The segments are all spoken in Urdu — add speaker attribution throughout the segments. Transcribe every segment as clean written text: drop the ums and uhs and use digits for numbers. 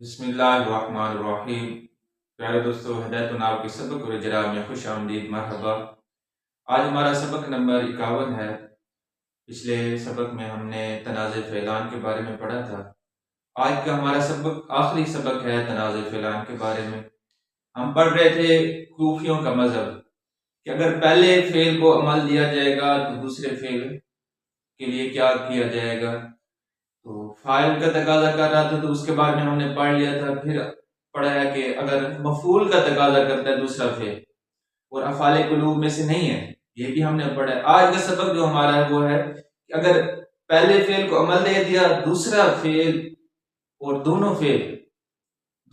Speaker 1: بسم اللہ الرحمن الرحیم۔ پیارے دوستو، ہدایت ناو کے سبق اور اجرا میں خوش آمدید، مرحبا۔ آج ہمارا سبق نمبر 51 ہے۔ پچھلے سبق میں ہم نے تنازع فعلان کے بارے میں پڑھا تھا۔ آج کا ہمارا سبق آخری سبق ہے تنازع فعلان کے بارے میں۔ ہم پڑھ رہے تھے کوفیوں کا مذہب کہ اگر پہلے فعل کو عمل دیا جائے گا تو دوسرے فعل کے لیے کیا کیا جائے گا۔ تو فاعل کا تقاضا کر رہا تھا تو اس کے بارے میں ہم نے پڑھ لیا تھا۔ پھر پڑھا ہے کہ اگر مفعول کا تقاضا کرتا ہے دوسرا فعل اور افعال قلوب میں سے نہیں ہے، یہ بھی ہم نے پڑھا ہے۔ آج کا سبق جو ہمارا ہے وہ ہے کہ اگر پہلے فعل کو عمل دے دیا، دوسرا فعل اور دونوں فعل،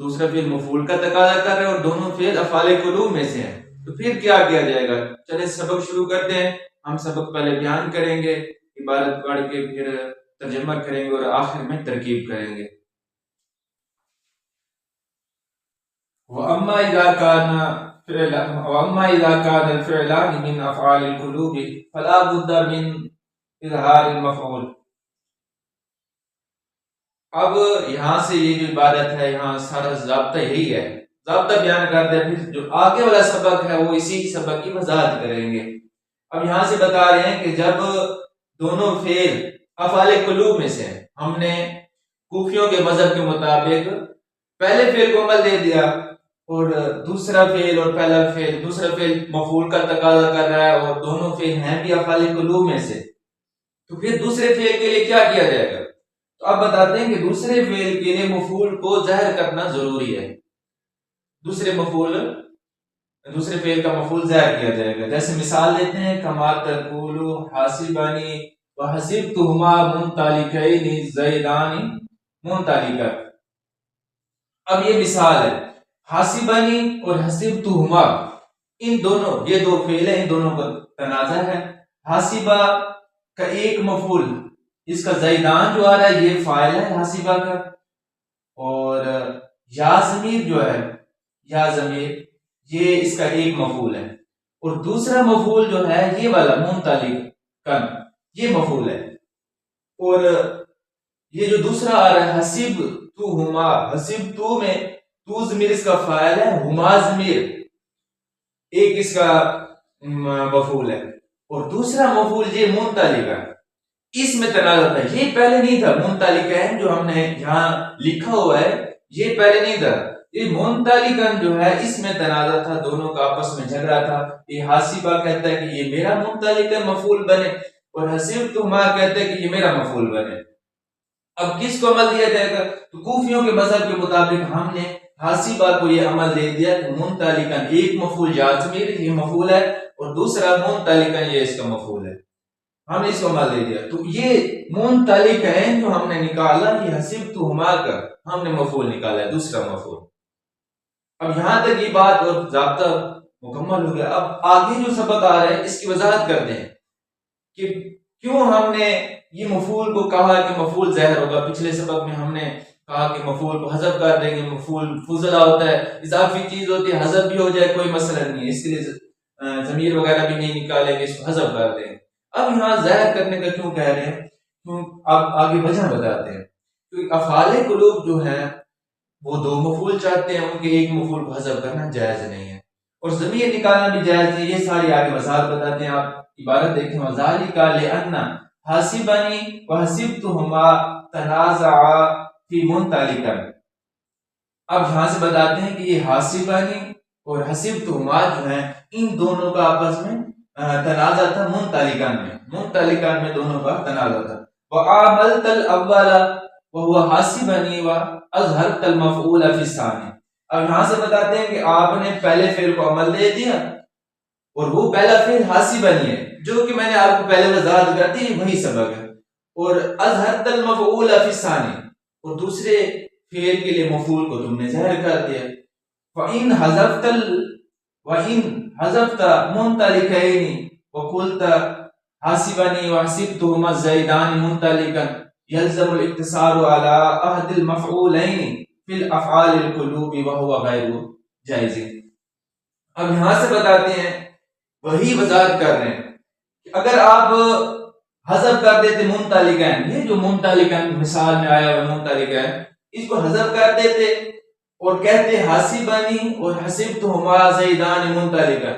Speaker 1: دوسرا فعل مفعول کا تقاضا کر رہے ہیں اور دونوں فعل افعال قلوب میں سے ہیں، تو پھر کیا کیا جائے گا۔ چلیں سبق شروع کرتے ہیں۔ ہم سبق پہلے بیان کریں گے، عبارت پڑھ کے پھر ترجمہ کریں گے اور آخر میں ترکیب کریں گے۔ وَأَمَّا إِذَا كَانَ الْفِعْلَانِ مِنْ أَفْعَالِ الْقُلُوبِ فَلَا بُدَّ مِنْ إِظْهَارِ الْمَفْعُولِ۔ اب یہاں سے یہ جو عبارت ہے، یہاں سارا ضابطہ یہی ہے، ضابطہ بیان کرتے ہیں، پھر جو آگے والا سبق ہے وہ اسی سبق کی وضاحت کریں گے۔ اب یہاں سے بتا رہے ہیں کہ جب دونوں فعل افعال قلوب میں سے ہیں، ہم نے کوفیوں کے مذہب کے مطابق پہلے فعل کو عمل دے دیا اور دوسرا فعل اور پہلا فعل، دوسرا فعل مفعول کا تقاضا کر رہا ہے اور دونوں فعل ہیں بھی افعال قلوب میں سے، تو پھر دوسرے فعل کے لیے کیا کیا جائے گا۔ تو اب بتاتے ہیں کہ دوسرے فعل کے لیے مفعول کو ظاہر کرنا ضروری ہے۔ دوسرے فعل کا مفعول ظاہر کیا جائے گا۔ جیسے مثال دیتے ہیں، کما تقول حاسبانی وحسبتهما منطلقین زیدان منطلقا۔ اب یہ مثال ہے، حاسبانی اور حسبتهما، ان دونوں، یہ دو فعل ہیں، ان دونوں کا تنازع ہے۔ حاسبہ کا ایک مفعول، اس کا زیدان جو آ رہا ہے یہ فاعل ہے حاسبہ کا، اور یا ضمیر جو ہے، یا ضمیر، یہ اس کا ایک مفعول ہے، اور دوسرا مفعول جو ہے یہ والا منطلقا، یہ مفعول ہے، اور یہ جو دوسرا آ رہا ہے حسبتهما، حسبتو میں تو ضمیر اس کا فاعل ہے، ہما ضمیر ایک اس کا مفعول ہے، اور دوسرا مفعول یہ منطلقا، اس میں تنازع تھا، یہ پہلے نہیں تھا۔ منطلقین جو ہم نے یہاں لکھا ہوا ہے یہ پہلے نہیں تھا، یہ منطلقاً جو ہے اس میں تنازع تھا، دونوں کا آپس میں جھگڑا تھا۔ یہ حاسبہ کہتا ہے کہ یہ میرا منطلقاً مفعول بنے، اور حسبتهما کہتا ہے کہ یہ میرا مفعول بنے۔ اب کس کو عمل دیا جائے گا؟ تو کوفیوں کے مذہب کے مطابق ہم نے حاسبہ کو یہ عمل دے دیا کہ منطلقاً ایک مفعول یا ضمیر یہ مفعول ہے، اور دوسرا منطلقاً یہ اس کا مفعول ہے، ہم نے اس کو عمل دے دیا۔ تو یہ منطلقین جو ہم نے نکالا، یہ حسبتهما کا ہم نے مفعول نکالا ہے، دوسرا مفعول۔ اب یہاں تک یہ بات اور ضابطہ مکمل ہو گیا۔ اب آگے جو سبق آ رہا ہے اس کی وضاحت کرتے ہیں کہ کیوں ہم نے یہ مفعول کو کہا کہ مفعول ظاہر ہوگا۔ پچھلے سبق میں ہم نے کہا کہ مفعول کو حذف کر دیں گے، مفعول فضلہ ہوتا ہے، اضافی چیز ہوتی ہے، حذف بھی ہو جائے کوئی مسئلہ نہیں ہے، اس کے لیے ضمیر وغیرہ بھی نہیں نکالیں گے، اس کو حذف کر دیں گے۔ اب یہاں ظاہر کرنے کا کیوں کہہ رہے ہیں، کیوں اب آگے وجہ بتاتے ہیں۔ کیونکہ افعال قلوب جو ہیں وہ دو مفعول چاہتے ہیں، ان کے ایک مفعول کو حذف کرنا جائز نہیں ہے، اور ضمیر نکالنا بھی جائز نہیں۔ یہ ساری آگے وضاحت بتاتے ہیں۔ آپ عبارت دیکھیں، وَذَلِكَ لِأَنَّ حَاسِبَنِي وَحَسِبْتُهُمَا تَنَازَعَا فِي مُنطَلِقًا۔ اب یہاں سے بتاتے ہیں کہ یہ حاسبانی اور حسبتهما جو ہیں ان دونوں کا آپس میں تنازع تھا، منطلقاً میں دونوں کا تنازع تھا۔ وَعَامَلْتَ الْأَوَّلَ وَهُوَ حَاسِبَنِي وَأَظْهَرْتَ الْمَفْعُولَ فِي الثَّانِي۔ اب یہاں سے بتاتے ہیں کہ آپ نے پہلے فعل کو عمل دے دیا، اور وہ پہلا فعل حاسبنی ہے، جو کہ میں نے آپ کو پہلے وضاحت کر دی، وہی سبق ہے، اور اظہرت المفعول فی الثانی، اور دوسرے فعل کے لیے مفعول کو تم نے ظاہر کر دیا۔ وَإِنْ حَذَفْتَ مُنْطَلِقَيْنِ وَقُلْتَ حَاسِبَنِي وَحَسِبْتُهُمَا الزَّيْدَانِ مُنْطَلِقًا يَلْزَمُ الْاقْتِصَارُ عَلَى أَحَدِ الْمَفْعُولَيْنِ فِي الْأَفْعَالِ الْقُلُوبِ وَهُوَ غَيْرُ جَائِزٍ۔ اب یہاں سے بتاتے ہیں، وہی وضاحت کر رہے ہیں کہ اگر آپ حذف کر دیتے منطلقین، یہ جو منطلقین مثال میں آیا ہوا منطلقین، اس کو حذف کر دیتے اور کہتے حاسبانی اور حسبتہما زیدان منطلقا،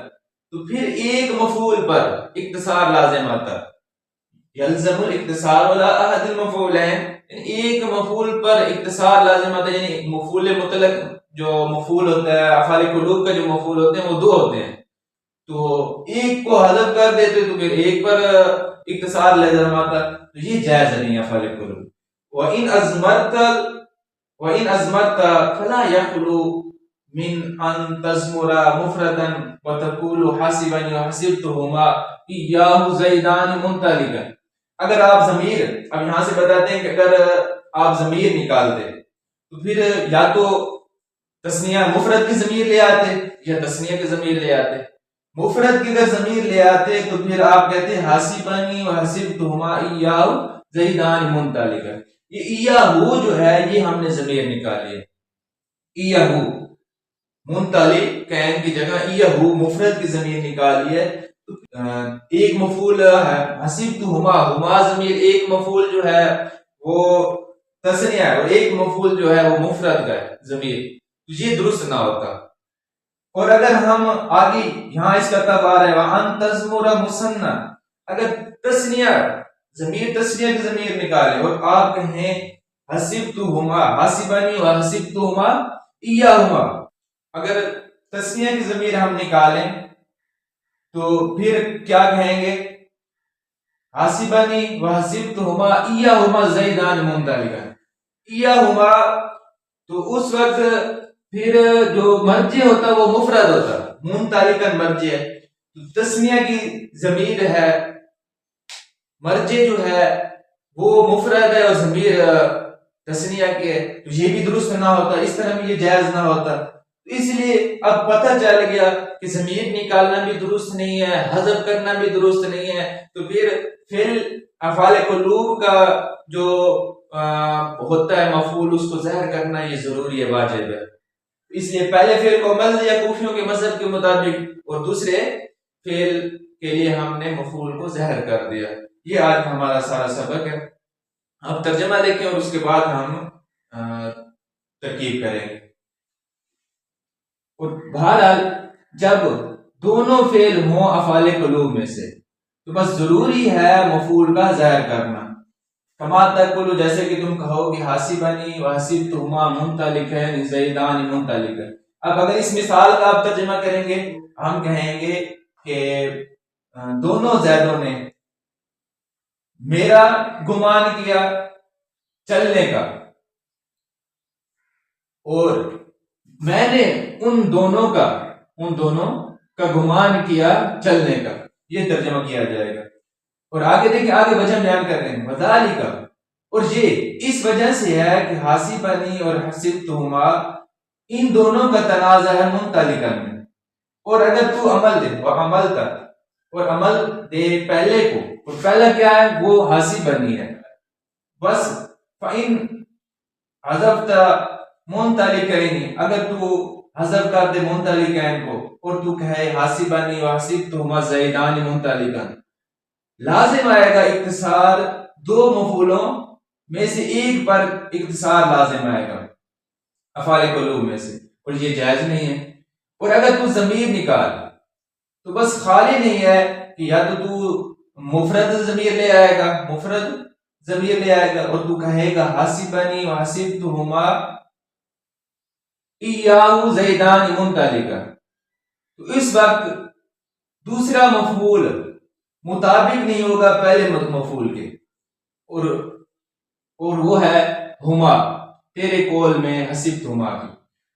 Speaker 1: تو پھر ایک مفعول پر اختصار لازم آتا، یلزم الاختصار ولا احد المفعولین، ایک مفعول پر اختصار لازم آتا ہے، یعنی مفعول مطلق جو مفعول ہوتا ہے، افعال قلوب کا جو مفعول ہوتے ہیں وہ دو ہوتے ہیں، تو ایک کو حذف کر دیتے تو پھر ایک پر اختصار لازم آتا، تو یہ جائز نہیں ہے افعال قلوب۔ وَإِنْ أَزْمَرْتَ فَلَا يَخْلُو مِنْ أَنْ تَزْمُرَ مُفْرَدًا وَتَقُولُ حَاسِبَنِي وَحَسِبْتُهُمَا إِيَّاهُ زَيْدَانِ مُنْطَلِقًا۔ اگر آپ ضمیر، اب یہاں سے بتاتے ہیں کہ اگر آپ ضمیر نکالتے تو پھر یا تو تثنیہ مفرد کی ضمیر لے آتے یا تثنیہ کی ضمیر لے آتے، مفرد کی اگر ضمیر لے آتے تو پھر آپ کہتے حاسبنی وحسبتہما ایاہ زیدان منطلقا، یہ ایاہو جو ہے یہ ہم نے ضمیر نکالی ہے، ایاہو منطلقین کی جگہ ایاہو مفرد کی ضمیر نکالی ہے، ایک مفعول ہے حسبتہما، ہما ضمیر ایک مفعول جو ہے وہ تثنیہ ہے اور ایک مفعول جو ہے وہ مفرد کا ہے ضمیر، تو یہ درست نہ ہوتا۔ اور اگر ہم آگے یہاں اس کا تب آ رہا ہے وَأَن تَزْمُرَ مُثَنًّى، اگر تثنیہ ضمیر تثنیہ کی ضمیر نکالے اور آپ کہیں حسبتہما حاسبنی وحسبتہما ایاہما، اگر تثنیہ کی ضمیر ہم نکالیں تو پھر کیا کہیں گے حاسبنی وحسبتہما ایاہما زیدان منطلقا، ایاہما، تو اس وقت پھر جو مرجع ہوتا وہ مفرد ہوتا، منطلقا مرجع، تثنیہ کی ضمیر ہے، مرجع جو ہے وہ مفرد ہے اور ضمیر تثنیہ کی ہے، تو یہ بھی درست نہ ہوتا، اس طرح بھی یہ جائز نہ ہوتا، اس لیے اب پتہ چل گیا کہ ضمیر نکالنا بھی درست نہیں ہے، حذف کرنا بھی درست نہیں ہے، تو پھر فعل افعال قلوب کا جو ہوتا ہے مفعول اس کو ظاہر کرنا یہ ضروری ہے، واجب ہے، اس لیے پہلے فعل کو عمل یا کوفیوں کے مذہب کے مطابق اور دوسرے فعل کے لیے ہم نے مفعول کو ظاہر کر دیا۔ یہ آج ہمارا سارا سبق ہے، اب ترجمہ دیکھیں اور اس کے بعد ہم ترکیب کریں گے۔ اور بہرحال جب دونوں فعل ہوں افعال قلوب میں سے تو بس ضروری ہے مفعول کا ظاہر کرنا، کما تقولو، جیسے کہ تم کہو گے حاسبنی وحسبتہما منطلقین زیدان منطلقا۔ اب اگر اس مثال کا آپ ترجمہ کریں گے ہم کہیں گے کہ دونوں زیدوں نے میرا گمان کیا چلنے کا اور میں نے ان دونوں کا گمان کیا چلنے کا، یہ ترجمہ کیا جائے گا۔ اور آگے دیکھیں، آگے وجہ بیان کر رہے ہیں وذالک، اور یہ اس وجہ سے ہے کہ حاسبنی اور حسبتہما ان دونوں کا تنازع ہے منطلقا میں، اور اگر تو عمل دے وعمل تک اور عمل دے پہلے کو، اور پہلا کیا ہے وہ حاسبنی ہے، بس فإن حذفت منطلقین، اگر تو حذف کر دے منطلقین کو اور تو کہے حاسبنی وحسبتہما زیدان منطلقا، لازم آئے گا اختصار دو مفعولوں میں سے ایک پر اختصار لازم آئے گا افعال قلوب میں سے، اور یہ جائز نہیں ہے۔ اور اگر تو ضمیر نکال تو بس خالی نہیں ہے کہ یا تو مفرد ضمیر لے آئے گا، مفرد ضمیر لے آئے گا اور تو کہے گا حاسبنی وحسبتہما ایاہ زیدان منطلقا، تو اس وقت دوسرا مفعول مطابق نہیں ہوگا پہلے مفعول کے، اور وہ ہے ہما، تیرے قول میں حسبتہما کی،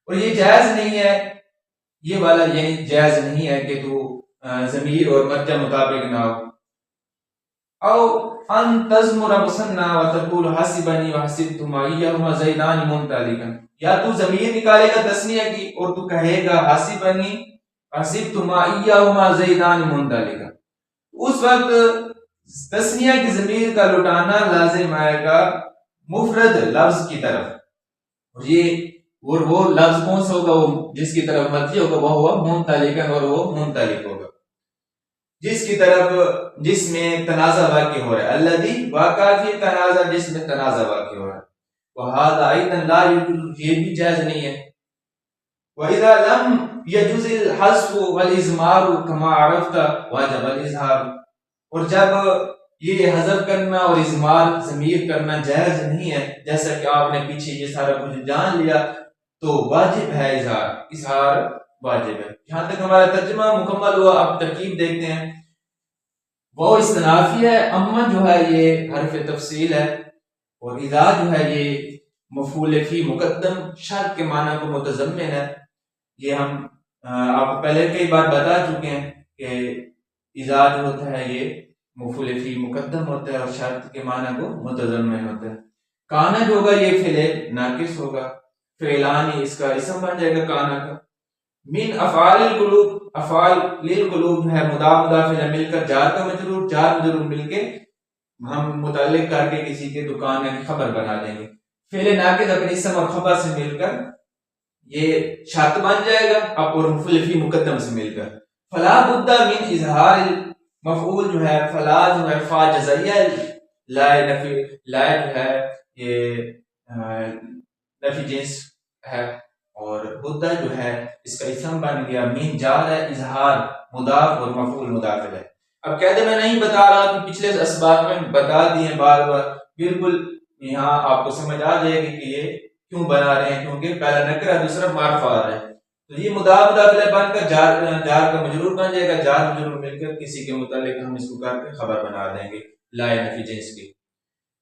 Speaker 1: اور یہ جائز نہیں ہے، یہ والا یعنی جائز نہیں ہے کہ تو ضمیر اور مرجع مطابق نہ ہو۔ او ان تزمر مثنى وتقول حاسبنی وحسبتہما ایہما زیدان منطلقا، یا تو ضمیر نکالے گا تثنیہ کی اور تو کہے گا حاسبنی وحسبتہما ایہما زیدان منطلقا، اس وقت تثنیہ کی ضمیر کا لٹانا لازم آئے گا مفرد لفظ کی طرف، اور وہ لفظ کون سا ہوگا، وہ جس کی طرف مرجع ہوگا وہ ہوا منطلقا، اور وہ منطلق ہوگا جس کی طرف جس میں تنازع واقع ہو رہا ہے، الذی واقع فی تنازع، جس میں تنازع واقع ہو رہا ہے۔ وهذا ايضا لا يجوز، یہ بھی جائز نہیں ہے. واذا لم يجوز الحذف والاضمار كما عرفت واجب الاظهار، اور جب یہ حذف کرنا اور اضمار ضمیر کرنا جائز نہیں ہے جیسا کہ آپ نے پیچھے یہ سارا کچھ جان لیا تو واجب ہے اظہار واجب ہے. یہاں تک ہمارا ترجمہ مکمل ہوا. اب ترکیب دیکھتے ہیں. وہ استنافی ہے، اما جو ہے یہ حرف تفصیل ہے، اور اذا جو ہے یہ مفعول فی مقدم شرط کے معنی کو متضمن ہے. یہ ہم آپ کو پہلے کئی بار بتا چکے ہیں کہ اذا جو ہوتا ہے یہ مفعول فی مقدم ہوتا ہے اور شرط کے معنی کو متضمن ہوتا ہے. کانا جو ہوگا یہ فعل ناقص ہوگا، فعلانی اس کا اسم بن جائے گا کانا کا. من افعال القلوب، افعال للقلوب ہے مضاف مضاف الیہ مل کر جار کا مجرور، جار مجرور مل کے ہم متعلق کر کے کسی کے دکان کی خبر بنا دیں گے. فعل ناقص اپنے اسم اور خبر سے مل کر یہ شرط بن جائے گا اب، اور مفعول فی مقدم سے مل کر. فلا بد من اظہار مفعول جو ہے، فلا جو ہے فا جزائیہ، لا نفی، لا جو ہے یہ نفی جنس ہے، اور بدہ جو ہے اس کا اسم بن گیا. مین جار ہے، اظہار مضاف اور مفعول مضاف ہے. اب قاعدے میں نہیں بتا رہا کہ پچھلے اسباق میں بتا دیے بار بار، بالکل یہاں آپ کو سمجھ آ جائے گی کہ یہ کیوں بنا رہے ہیں، کیونکہ پہلا نکرہ دوسرا معرفہ آ رہا ہے. تو یہ مضاف مضاف بن کر جار کا مجرور بن جائے گا، جار مجرور مل کر کسی کے متعلق ہم اس کو کر کے خبر بنا دیں گے لا نفی جنس کی.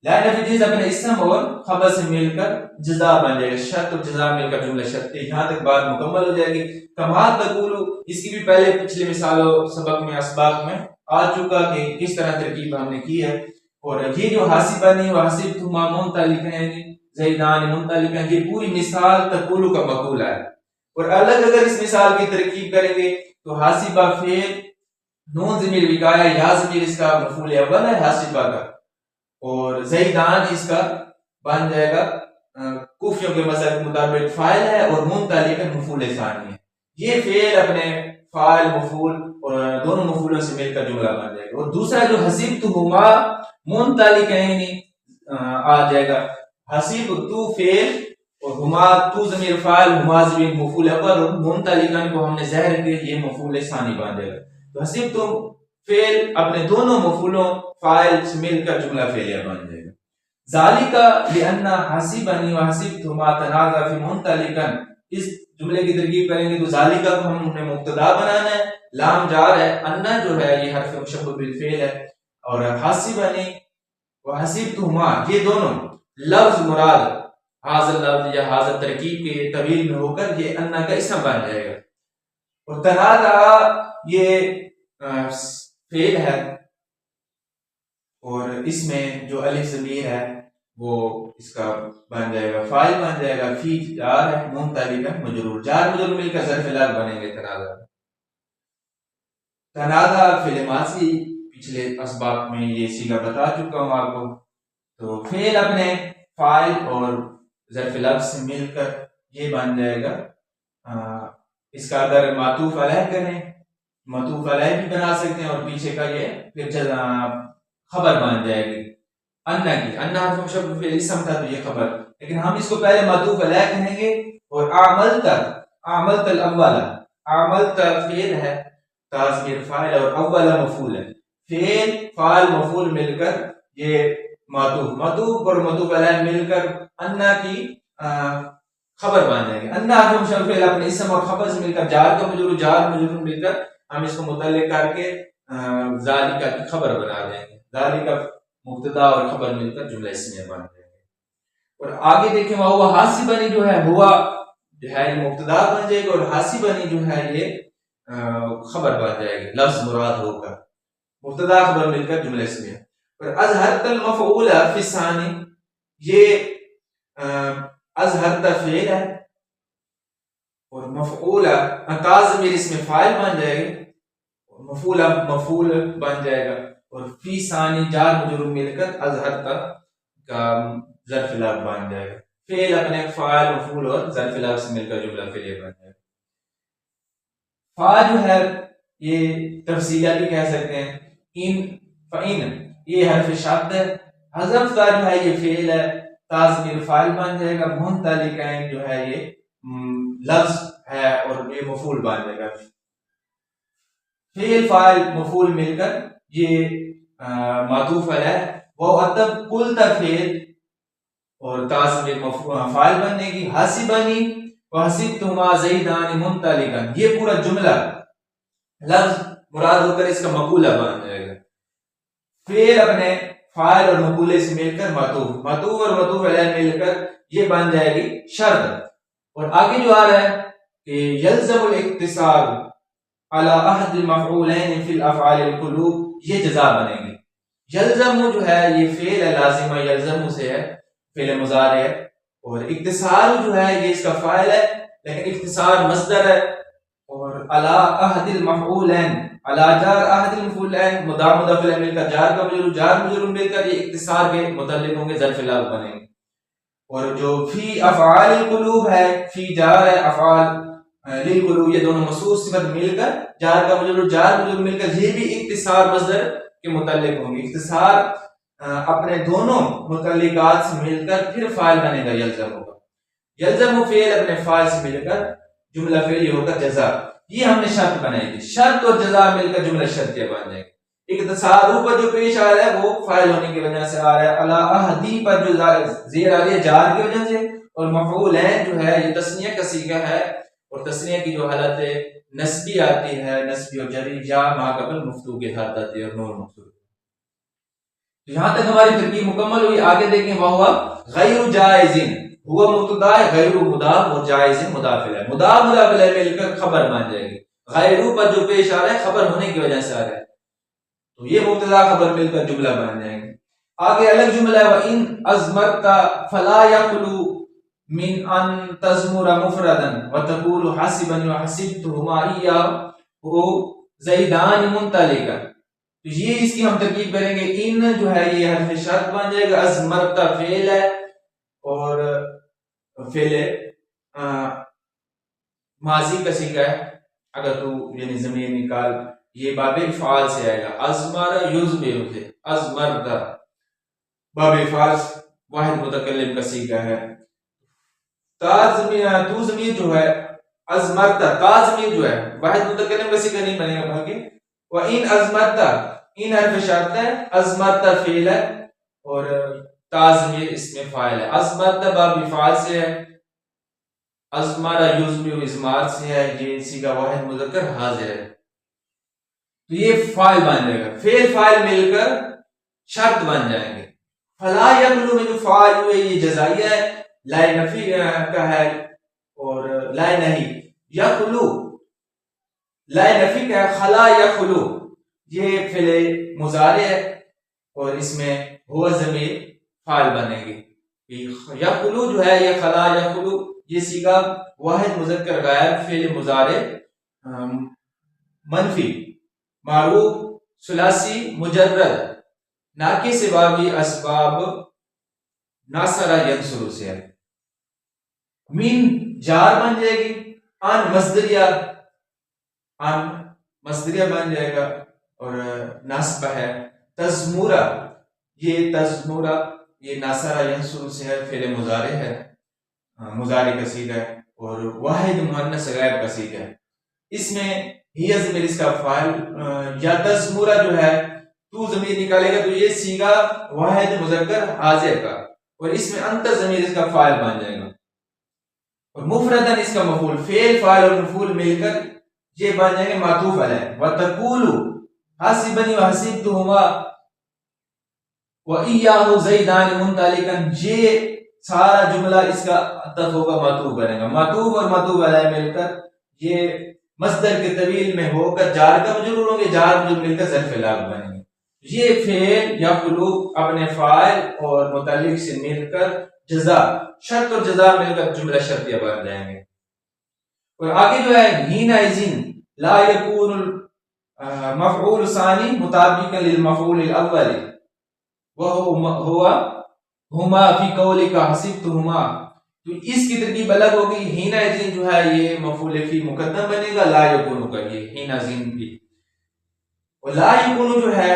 Speaker 1: لا نفی جنس اپنے اسم اور خبر سے مل کر جزا بن جائے گا، شرط اور جزا مل کر جملہ شرط. یہاں تک بات مکمل ہو جائے گی. کما تقول، اس کی بھی پہلے پچھلے مثالوں سبق میں اسباق میں آ چکا کہ کس طرح ترکیب ہم نے کی ہے. اور یہ جو حاسبانی و حسبتما منطلق ہیں، زیدان منطلق ہیں، یہ پوری مثال تقول کا مقول ہے. اور الگ اگر اس مثال کی ترکیب کریں گے تو حاسبہ فعل، نون ضمیر وقایہ یا ضمیر اس کا مفعول اول ہے حاسبہ کا، اور زیدان اس کا بن جائے گا کوفیوں کے مذہب کے مطابق فاعل ہے، اور منطلق مفعول ثانی ہے. یہ فعل اپنے فاعل مفعول اور دونوں مفعولوں سے مل کر جملہ بن جائے گا. اور دوسرا جو حسبتہما منطلقین آ جائے گا، حسب تو فعل اور ہما تو ضمیر فاعل، ہما ضمیر مفعول اول، اور منطلقین کو ہم نے ظاہر کیا یہ مفعول ثانی بن جائے گا. تو حسب تو فعل اپنے دونوں مفعولوں فاعل سے مل کر جملہ فعلیہ بن جائے گا. ذالک لأن حسبنی وحسبتما تنازع فی منطلقا، اس جملے کی ترکیب کریں گے تو ذالک کو ہم نے مبتدا بنانا ہے، لام جار ہے، ان جو ہے یہ حرف مشبہ بالفعل ہے، اور حسبنی وحسبتما یہ دونوں لفظ مراد حاضر لفظ یا حاضر ترکیب کے طویل میں ہو کر یہ ان کا اسم بن جائے گا. اور تنازع یہ فعل ہے، اور اس میں جو الف ضمیر ہے وہ اس کا بن جائے گا فاعل بن جائے گا. فی جار ہے، منطلق مجرور، جار مجرور مل کر ظرف الحال بنیں گے تنازع. تنازع فعل ماضی پچھلے اسباق میں یہ صیغہ بتا چکا ہوں آپ کو. تو فعل اپنے فاعل اور ظرف لفظ سے مل کر یہ بن جائے گا. اس کا اگر معطوف علیہ کریں، معطوف علیہ بھی بنا سکتے ہیں، اور پیچھے کا یہ پھر خبر بن جائے گی انا کی. انا حرف مشبہ بالفعل اسم تھا تو یہ خبر، لیکن ہم اس کو پہلے معطوف علیہ کہیں گے. اور عملت الاول، عملت فعل ہے، تاء فاعل اور اول مفعول ہے. فعل فاعل مفعول مل کر یہ معطوف اور معطوف علیہ مل کر انا کی خبر بن جائے گی. انا حرف مشبہ بالفعل اپنے اسم اور خبر سے مل کر جار کا مجرور، جار مجرور مل کر ہم اس کو متعلق کر کے ذالک کی خبر بنا دیں گے. ذالک مبتدا اور خبر مل کر جملہ اسمیہ بن جائے گا. اور آگے دیکھیں وہ حاسبنی جو ہے ہوا جو ہے یہ مبتدا بن جائے گا، اور حاسبنی جو ہے یہ خبر بن جائے گی لفظ مراد ہو کر، مبتدا خبر مل کر جملہ اسمیہ. اور اظہرت المفعول فی الثانی، یہ اظہرت فعل ہے، اور مفعول ضمیر اس میں فاعل بن جائے گا، مفعول بن جائے گا، اور فی ثانی جار مجرور مل کر اظہرت کا ظرف لفظ بن جائے گا. فعل اپنے فاعل مفعول اور ظرف لفظ سے مل کر جملہ فعلیہ بن جائے گا. فا جو ہے یہ تفصیلہ بھی کہہ سکتے ہیں. ان فإن یہ حرف شرط ہے. حذف کا جو ہے یہ فعل ہے. تازمیر فائل بن جائے گا، منطلقین جو ہے یہ لفظ ہے اور یہ مفعول بن جائے گا. فعل فاعل مفعول مل کر یہ معطوف علیہ وہ عطف کل تفعیل اور تازمیر فاعل بننے کی. حسبنی وحسبتہما زیدان منطلقان، یہ پورا جملہ لفظ مراد ہو کر اس کا مقولہ بن جائے گا. فعل اپنے فاعل اور مقولے سے مل کر معطوف اور معطوف علیہ مل کر یہ بن جائے گی شرط. اور آگے جو آ رہا ہے کہ یلزم الاقتصار علی احد المفعولین فی الافعال القلوب، یہ جزا بنے گی. یلزم جو ہے یہ فعل لازمہ یلزم سے ہے، فعل مضارع ہے، اور اقتصار جو ہے یہ اس کا فاعل ہے لیکن اقتصار مصدر ہے. اور علی احد المفعولین، علی جار احد المفعولین مضاف مضاف الیہ مل کر جار کا مجرور جار مجرور مل کر یہ اقتصار کے متعلق ہوں گے، ظرف العرب بنیں گے. اور جو فی افعال القلوب ہے، فی جار ہے، افعال للقلوب، یہ دونوں مخصوص صفت مل کر جار کا مجرور جار مجرور مل کر یہ بھی اختصار مصدر کے متعلق ہوں گے. اختصار اپنے دونوں متعلقات سے مل کر پھر فاعل بنے گا، یلزم ہوگا. یلزم فعل اپنے فاعل سے مل کر جملہ فعلی ہوگا جزا. یہ ہم نے شرط بنائی تھی، شرط اور جزا مل کر جملہ شرطیہ بن جائے گا. اختصار اوپر جو پیش آ رہا ہے وہ فاعل ہونے کی وجہ سے آ رہا ہے، علی احدی پر جو زیر آ رہی ہے جار کی وجہ سے، اور مفعولین جو ہے یہ تثنیہ کا صیغہ ہے اور تثنیہ کی جو حالت نسبی آتی ہے، نسبی اور جری یا ما قبل مفتوح کی حالت آتی ہے اور نون مفتوح. یہاں تک ہماری ترکیب مکمل ہوئی. آگے دیکھیں وہو غیر جائز، ہوا مبتدا ہے، غیر مضاف اور جائز مضاف الیہ، مضاف مضاف الیہ مل کر خبر بن جائے گی. غیر پر جو پیش آ رہا ہے خبر ہونے کی وجہ سے آ رہا ہے تو یہ مبتدا خبر مل کر جملہ بن جائے گی. آگے الگ جملہ ہے وَإِنْ أَزْمَرْتَ فَلَا يَخْلُو مِنْ أَنْ تَزْمُرَ مُفْرَدًا وَتَقُولُ حَسِبَنِي وَحَسِبْتُهُمَا إِيَّاهُ زَيْدَانِ مُنْطَلِقًا. تو یہ اس کی ہم ترکیب کریں گے. ان جو ہے یہ حرف شرط بن جائے گا، ازمرتا فعل ہے اور فعل ماضی کا صیغہ ہے. اگر تو یعنی ضمیر نکال یہ باب افعال سے آئے گا، ازمر یزمر سے، ازمرتا باب افعال واحد متکلم کا صیغہ ہے. تو ضمیر جو ہے ازمرتا، تا ضمیر جو ہے واحد متکلم کا صیغہ نہیں بنے گا بلکہ وَإِنْ أَزْمَرْتَ، ان حرف شرط ہے، ازمرتا فعل ہے اور تا ضمیر اس میں فاعل ہے. ازمرتا باب افعال سے ہے، ازمر یزمر ازمار سے ہے، یہ صیغہ واحد مذکر حاضر ہے تو یہ فاعل بن جائے گا. فعل فاعل مل کر شرط بن جائیں گے. فلا یخلو میں جو فاعل ہوئے یہ جزائیہ ہے، لا نفی کا ہے اور لا نہیں یخلو لا نفی کا ہے. خلا یخلو یہ فعل مضارع ہے اور اس میں ہوا ضمیر فاعل بنے گی. یخلو جو ہے یہ خلا یخلو یہ صیغہ واحد مذکر غائب فعل مضارع منفی معروف ثلاثی مجرد ناقص بابی اسباب ناصرہ ینصر سے ہے. من جار بن جائے گی، ان مصدریہ بن جائے گا اور نصب ہے. تزمورہ یہ تزمورہ یہ ناصرہ ینصر سے ہے، فعل مضارع ہے، مضارع کا صیغہ ہے اور واحد مؤنث غائب کا صیغہ ہے. اس میں ہی ضمیر اس کا فاعل یا تزمورہ جو ہے تو ضمیر نکالے گا تو یہ صیغہ واحد مذکر حاضر کا اور اس میں انت ضمیر اس کا فاعل بن جائے گا اور مفردن اس کا مفعول. فعل فاعل اور مفعول مل کر یہ بن جائیں گے معطوف علیہ. وتقول حسبنی وحسبتهما وإياه زیدان منطلقا، یہ سارا جملہ اس کا عطف ہوگا معطوف بنے گا. معطوف اور معطوف علیہ مل کر یہ مصدر کے طویل میں ہو کر جار کا مجرور ہوں گے، جار مجرور مل کر ظرف لاغ بنیں گے. یہ فعل یا قلوب اپنے فاعل اور متعلق سے مل کر جزا، شرط اور جزا مل کر جملہ شرطیہ بن جائیں گے. اور آگے جو ہے ہینا اذن لا یکون مفعول ثانی مطابقا للمفعول الاول وهو ہما فی قولک حسبتهما. تو اس کی ترکیب الگ ہوگی. ہینا اذن جو ہے یہ مفعول فی مقدم بنے گا لا یکون کا، یہ ہینا اذن بھی. اور لا یکون جو ہے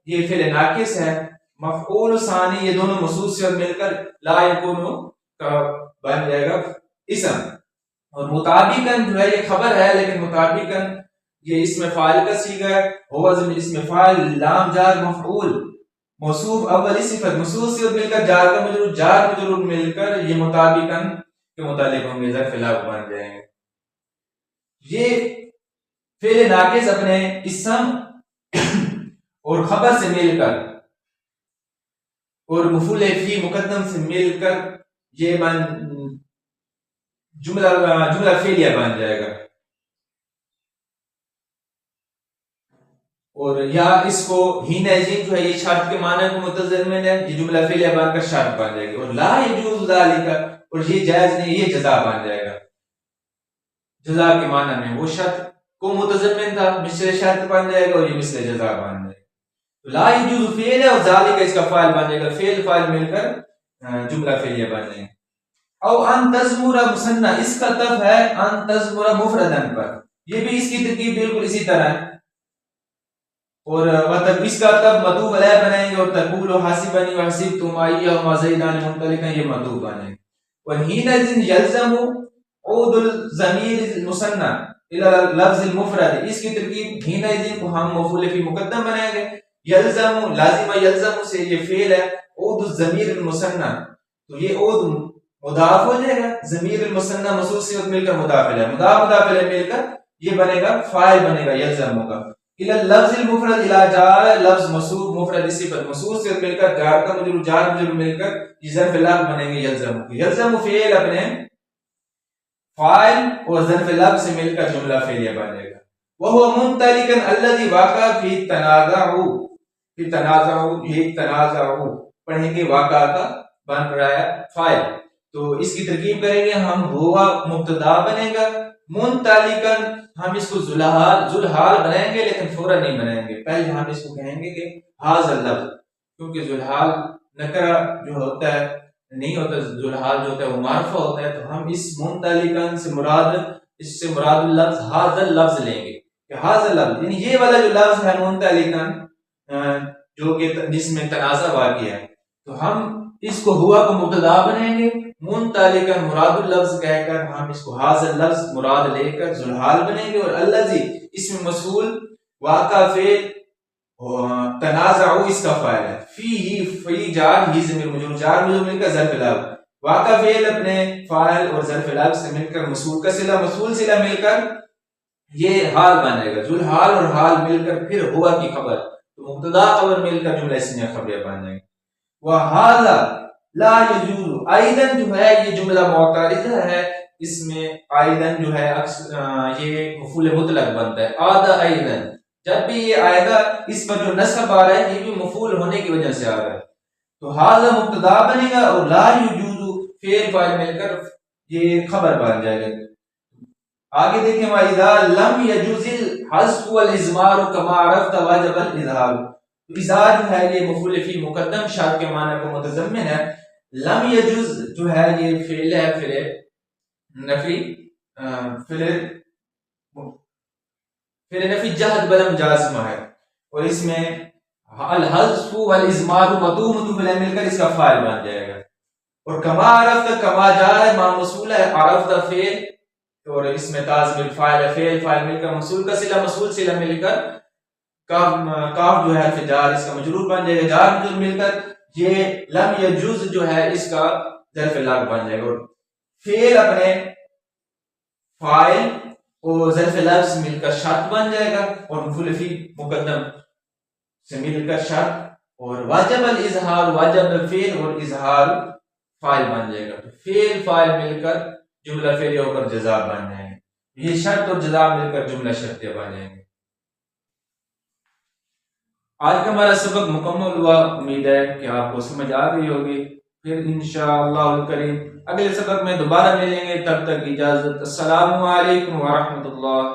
Speaker 1: یہ فعل ناقص ہے مفعول ثانی یہ دونوں موصول سے مل کر لا یکون کا بن جائے گا اسم. اور مطابقاً جو ہے یہ خبر ہے لیکن مطابقاً یہ اسم فاعل کا صیغہ ہے. ہوا ضمیر اسم فاعل لام جار مفعول موصوف اولی صفت موصول سے مل کر جار مجرور مل کر یہ مطابقاً کے متعلق ہوں گے ظرف لا بن جائیں گے. یہ فعل ناقص اپنے اسم اور خبر سے مل کر اور مفعول فی مقدم سے مل کر یہ جملہ فعلیہ بن جائے گا. اور یا اس کو حینئذ جو ہے یہ شرط کے معنی کو متضمن ہے, یہ جملہ فعلیہ بن کر شرط بن جائے گی. اور لا یجوز ذالک اور یہ جائز نہیں یہ جزا بن جائے گا. جزا کے معنی میں وہ شرط کو متضمن تھا مثل شرط بن جائے گا اور یہ مثل جزا بن جائے گا. لا یجوز فعل ہے اور ذالک اس کا فاعل بن جائے گا, فعل فاعل مل کر جملہ فعلیہ بن جائے گا. او ان تزمر مثنى اس کا تف ہے ان تزمر مفردن پر, یہ بھی اس کی ترکیب بالکل اسی طرح ہے. اور مطلب اس کا تب مدعو علیہ بنائیں گے اور تقول حاسبنی وحسبتم ایہما زیدان منطلقا یہ مدعو بنائیں گے. وحینئذ یلزم عود الضمیر المثنى الى لفظ المفرد اس کی ترکیب حینئذ کو ہم مفعول فی مقدم بنائیں گے. یلزم لازم یلزم سے یہ فعل ہے عود الضمیر المثنى تو یہ عود مضاف ہو جائے گا, ضمیر المثنى موصول سے مل کر مضاف ہے مضاف مل کر یہ بنے گا فاعل بنے گا یلزم ہوگا. الى لفظ المفرد الى جار لفظ موصول مفرد صفت موصول سے مل کر جار کا مجرور مل کر یہ ظرف لفظ بنیں گے یلزم. یلزم فعل اپنے فاعل اور ظرف لفظ سے مل کر جملہ فعلیہ بن جائے گا. وهو منطلقا الذي واقع في تنازع یہ تنازع پڑھیں گے واقع کا بن رہا ہے فاعل. تو اس کی ترکیب کریں گے ہم ہوا مبتدا بنے گا منطلقا ہم اس کو ذوالحال بنائیں گے لیکن فورا نہیں بنائیں گے. پہلے ہم اس کو کہیں گے کہ ھذا اللفظ کیونکہ ذوالحال نکرہ جو ہوتا ہے نہیں ہوتا, ذوالحال جو ہوتا ہے وہ معرفہ ہوتا ہے. تو ہم اس منطلقا سے مراد اللفظ ھذا اللفظ لیں گے کہ ھذا اللفظ یعنی یہ والا جو لفظ ہے منطلقا جو کہ جس میں تنازع واقع ہے تو ہم اس کو ہوا کو مبتدا بنائیں گے منطلقا مراد اللفظ کہہ کر ہم اس کو ھذا اللفظ مراد لے کر ذوالحال بنیں گے. اور الذی اس میں مفعول واقع فعل تنازع اس کا فاعل ہے فی جار ہی ضمیر مجرور جار مجرور مل کر ظرف لفظ واقع فعل اپنے فاعل اور ظرف لفظ سے مل کر مفعول کا صلہ مفعول صلہ مل کر یہ حال بن جائے گا. ذوالحال اور حال مل کر پھر ہوا کی خبر تو مبتدا خبر مل کر جملہ اسمیہ خبریہ بن جائیں گے. وہذا لا یجوز ایضاً جو ہے یہ جملہ معترضہ ہے, اس میں ایضاً جو ہے یہ مفعول مطلق بنتا ہے. آدھا ایضاً جب بھی یہ آئے گا اس پر جو نصب آ رہا ہے یہ بھی مفعول ہونے کی وجہ سے آ رہا ہے. تو ھذا مبتدا بنے گا اور لا یجوز فعل فاعل مل کر یہ خبر بن جائے گا. آگے دیکھیں وَإِذَا لَمْ يَجُوزِ الْحَذْفُ وَالْإِضْمَارُ كَمَا عَرَفْتَ وَجَبَ الْإِظْهَارُ. اظہار جو ہے یہ مفعول فی مقدم شرط کے معنی کو متضمن ہے. لم یجوز جو ہے یہ فعل ہے فعل نفی جہد بلم جازمہ ہے اور اس میں الحذف والاضمار مدعو متفعل مل کر اس کا فاعل بن جائے گا. اور کما عرفت کما جار ما موصول ہے عرفت فعل اور اس میں تاز بالفاعل فعل فاعل مل کر موصول کا صلہ موصول صلہ مل کر کاف جو ہے حرف جار اس کا مجرور بن جائے گا. جار مجرور مل کر یہ لم یجوز جو ہے اس کا ظرف لفظ بن جائے گا. اور فعل اپنے فاعل اور ظرف لفظ مل کر شرط بن جائے گا اور مفعول فی مقدم سے مل کر شرط اور واجب الاظہار واجب فعل اور اظہار فاعل بن جائے گا. تو فعل فاعل مل کر جملہ فعلیہ ہو کر جزا بن جائیں گے. یہ شرط اور جزا مل کر جملہ شرطیہ بن جائیں گے. آج کا ہمارا سبق مکمل ہوا, امید ہے کہ آپ کو سمجھ آ گئی ہوگی. پھر انشاءاللہ الکریم اگلے سبق میں دوبارہ ملیں گے, تب تک اجازت. السلام علیکم ورحمۃ اللہ.